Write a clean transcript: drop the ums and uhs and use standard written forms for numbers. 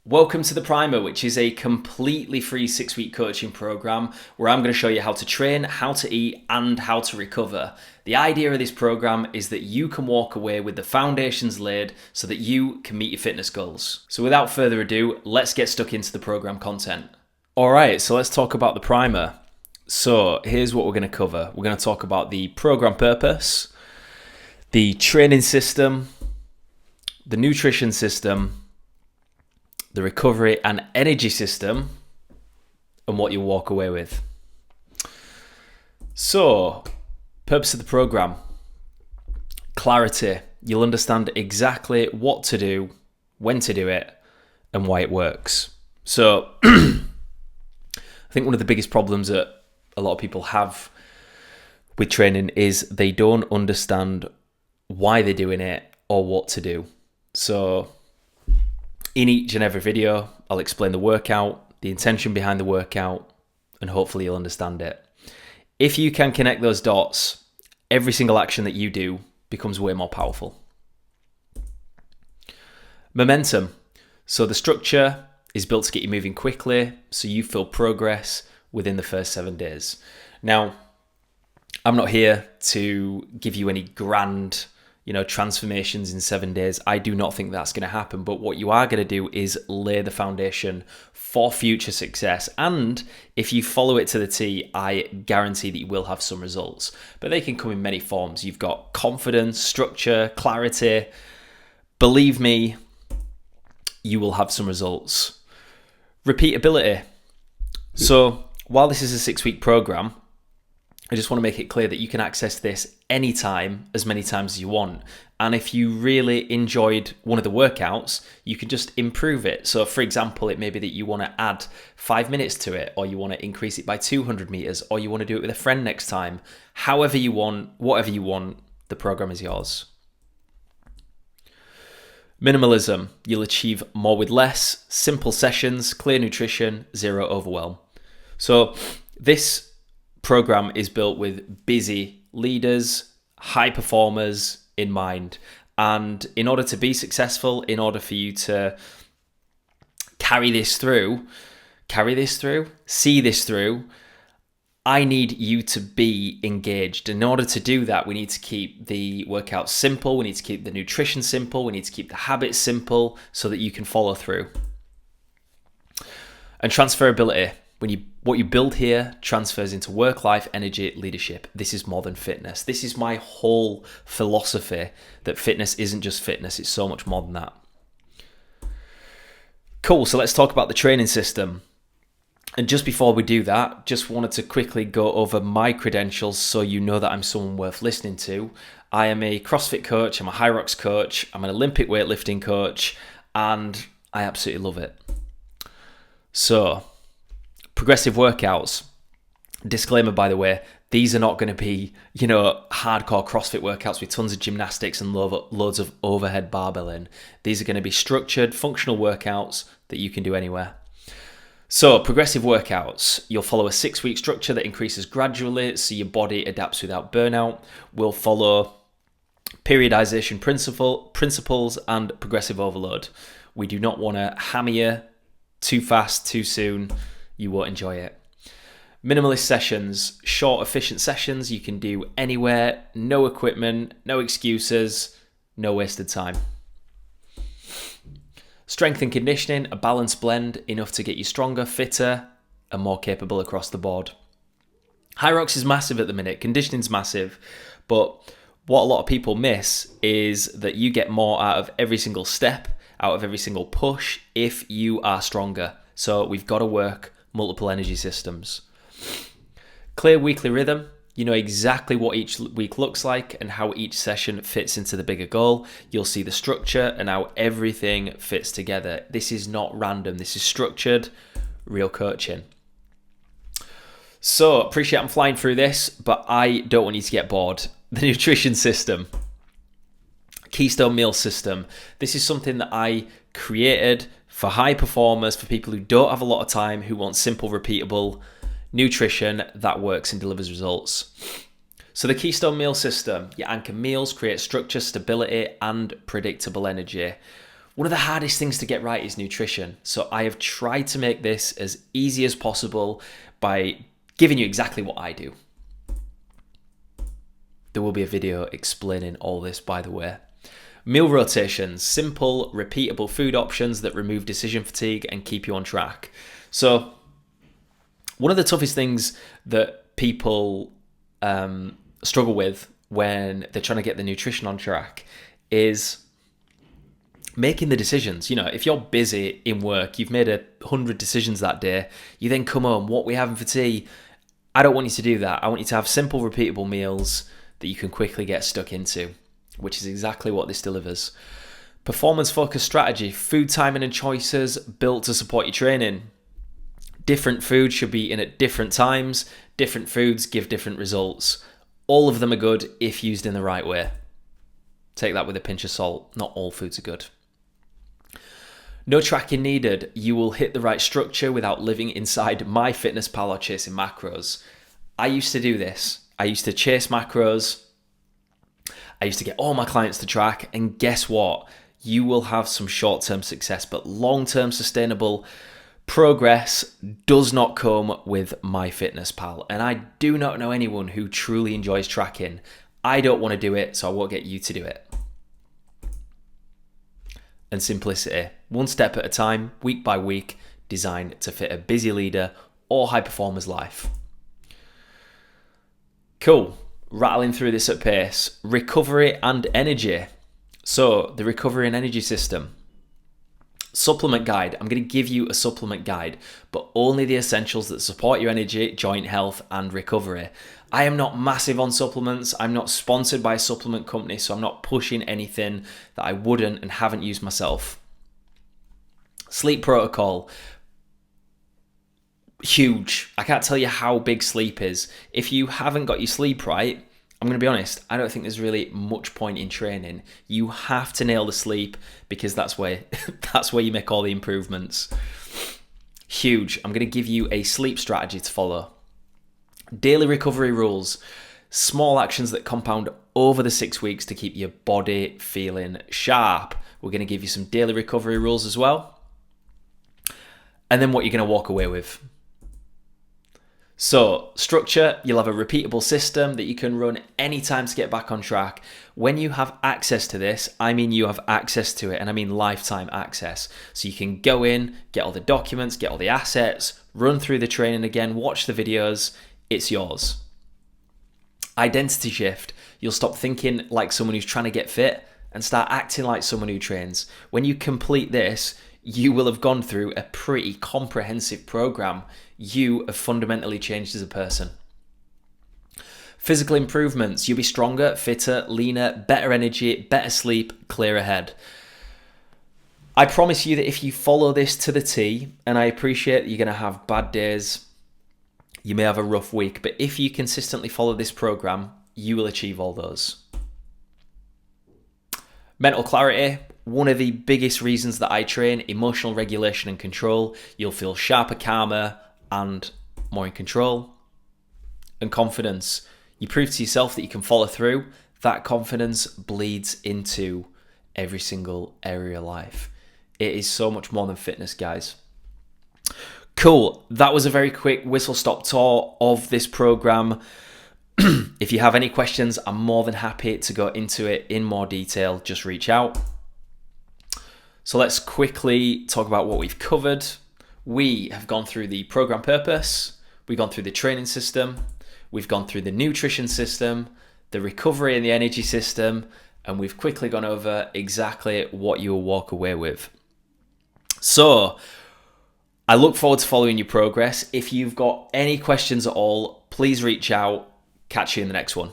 Welcome to the Primer, which is a completely free 6-week coaching program where I'm going to show you how to train, how to eat, and how to recover. The idea of this program is that you can walk away with the foundations laid so that you can meet your fitness goals. So without further ado, let's get stuck into the program content. All right, so let's talk about the Primer. So here's what we're going to cover. We're going to talk about the program purpose, the training system, the nutrition system, the recovery and energy system, and what you walk away with. So, purpose of the program: clarity. You'll understand exactly what to do, when to do it, and why it works. So, I think one of the biggest problems that a lot of people have with training is they don't understand why they're doing it or what to do. So, in each and every video, I'll explain the workout, the intention behind the workout, and hopefully you'll understand it. If you can connect those dots, every single action that you do becomes way more powerful. Momentum. So the structure is built to get you moving quickly, so you feel progress within the first 7 days. Now, I'm not here to give you any grand transformations in 7 days. I do not think that's going to happen. But what you are going to do is lay the foundation for future success. And if you follow it to the T, I guarantee that you will have some results. But they can come in many forms. You've got confidence, structure, clarity. Believe me, you will have some results. Repeatability. So while this is a 6-week program, I just want to make it clear that you can access this anytime, as many times as you want. And if you really enjoyed one of the workouts, you can just improve it. So for example, it may be that you want to add 5 minutes to it, or you want to increase it by 200 meters, or you want to do it with a friend next time. However you want, whatever you want, the program is yours. Minimalism. You'll achieve more with less, simple sessions, clear nutrition, zero overwhelm. So this program is built with busy leaders, high performers in mind. And in order to be successful, in order for you to carry this through, see this through, I need you to be engaged. In order to do that, we need to keep the workouts simple. We need to keep the nutrition simple. We need to keep the habits simple so that you can follow through. And transferability. What you build here transfers into work, life, energy, leadership. This is more than fitness. This is my whole philosophy, that fitness isn't just fitness, it's so much more than that. Cool, so let's talk about the training system. And just before we do that, just wanted to quickly go over my credentials so you know that I'm someone worth listening to. I am a CrossFit coach, I'm a High Rocks coach, I'm an Olympic weightlifting coach, and I absolutely love it. So, progressive workouts. Disclaimer, by the way, these are not going to be, hardcore CrossFit workouts with tons of gymnastics and loads of overhead barbelling. These are going to be structured, functional workouts that you can do anywhere. So, progressive workouts. You'll follow a 6-week structure that increases gradually so your body adapts without burnout. We'll follow periodization principles and progressive overload. We do not want to hammer you too fast, too soon. You won't enjoy it. Minimalist sessions, short, efficient sessions you can do anywhere, no equipment, no excuses, no wasted time. Strength and conditioning, a balanced blend, enough to get you stronger, fitter, and more capable across the board. High Rocks is massive at the minute, conditioning's massive, but what a lot of people miss is that you get more out of every single step, out of every single push, if you are stronger. So we've got to work multiple energy systems. Clear weekly rhythm. You know exactly what each week looks like and how each session fits into the bigger goal. You'll see the structure and how everything fits together. This is not random. This is structured, real coaching. So, appreciate I'm flying through this, but I don't want you to get bored. The nutrition system. Keystone meal system. This is something that I created for high performers, for people who don't have a lot of time, who want simple, repeatable nutrition that works and delivers results. So the Keystone meal system, your anchor meals create structure, stability, and predictable energy. One of the hardest things to get right is nutrition. So I have tried to make this as easy as possible by giving you exactly what I do. There will be a video explaining all this, by the way. Meal rotations, simple, repeatable food options that remove decision fatigue and keep you on track. So one of the toughest things that people struggle with when they're trying to get the nutrition on track is making the decisions. You know, if you're busy in work, you've made 100 decisions that day, you then come home, what are we having for tea? I don't want you to do that. I want you to have simple, repeatable meals that you can quickly get stuck into, which is exactly what this delivers. Performance-focused strategy, food timing and choices built to support your training. Different foods should be eaten at different times. Different foods give different results. All of them are good if used in the right way. Take that with a pinch of salt. Not all foods are good. No tracking needed. You will hit the right structure without living inside MyFitnessPal or chasing macros. I used to do this. I used to chase macros. I used to get all my clients to track, and guess what? You will have some short-term success, but long-term sustainable progress does not come with MyFitnessPal. And I do not know anyone who truly enjoys tracking. I don't want to do it, so I won't get you to do it. And simplicity, one step at a time, week by week, designed to fit a busy leader or high performer's life. Cool. Rattling through this at pace. Recovery and energy. So the recovery and energy system. Supplement guide. I'm going to give you a supplement guide, but only the essentials that support your energy, joint health, and recovery. I am not massive on supplements. I'm not sponsored by a supplement company, so I'm not pushing anything that I wouldn't and haven't used myself. Sleep protocol. Huge. I can't tell you how big sleep is. If you haven't got your sleep right, I'm going to be honest, I don't think there's really much point in training. You have to nail the sleep because that's where you make all the improvements. Huge. I'm going to give you a sleep strategy to follow. Daily recovery rules. Small actions that compound over the 6 weeks to keep your body feeling sharp. We're going to give you some daily recovery rules as well. And then what you're going to walk away with. So, structure, you'll have a repeatable system that you can run anytime to get back on track. When you have access to this, I mean you have access to it, and I mean lifetime access. So you can go in, get all the documents, get all the assets, run through the training again, watch the videos, it's yours. Identity shift, you'll stop thinking like someone who's trying to get fit and start acting like someone who trains. When you complete this, you will have gone through a pretty comprehensive program. You have fundamentally changed as a person. Physical improvements. You'll be stronger, fitter, leaner, better energy, better sleep, clearer head. I promise you that if you follow this to the T, and I appreciate that you're going to have bad days, you may have a rough week, but if you consistently follow this program, you will achieve all those. Mental clarity. One of the biggest reasons that I train, emotional regulation and control. You'll feel sharper, calmer, and more in control. And confidence. You prove to yourself that you can follow through. That confidence bleeds into every single area of life. It is so much more than fitness, guys. Cool. That was a very quick whistle-stop tour of this program. If you have any questions, I'm more than happy to go into it in more detail. Just reach out. So let's quickly talk about what we've covered. We have gone through the program purpose. We've gone through the training system. We've gone through the nutrition system, the recovery and the energy system, and we've quickly gone over exactly what you'll walk away with. So I look forward to following your progress. If you've got any questions at all, please reach out. Catch you in the next one.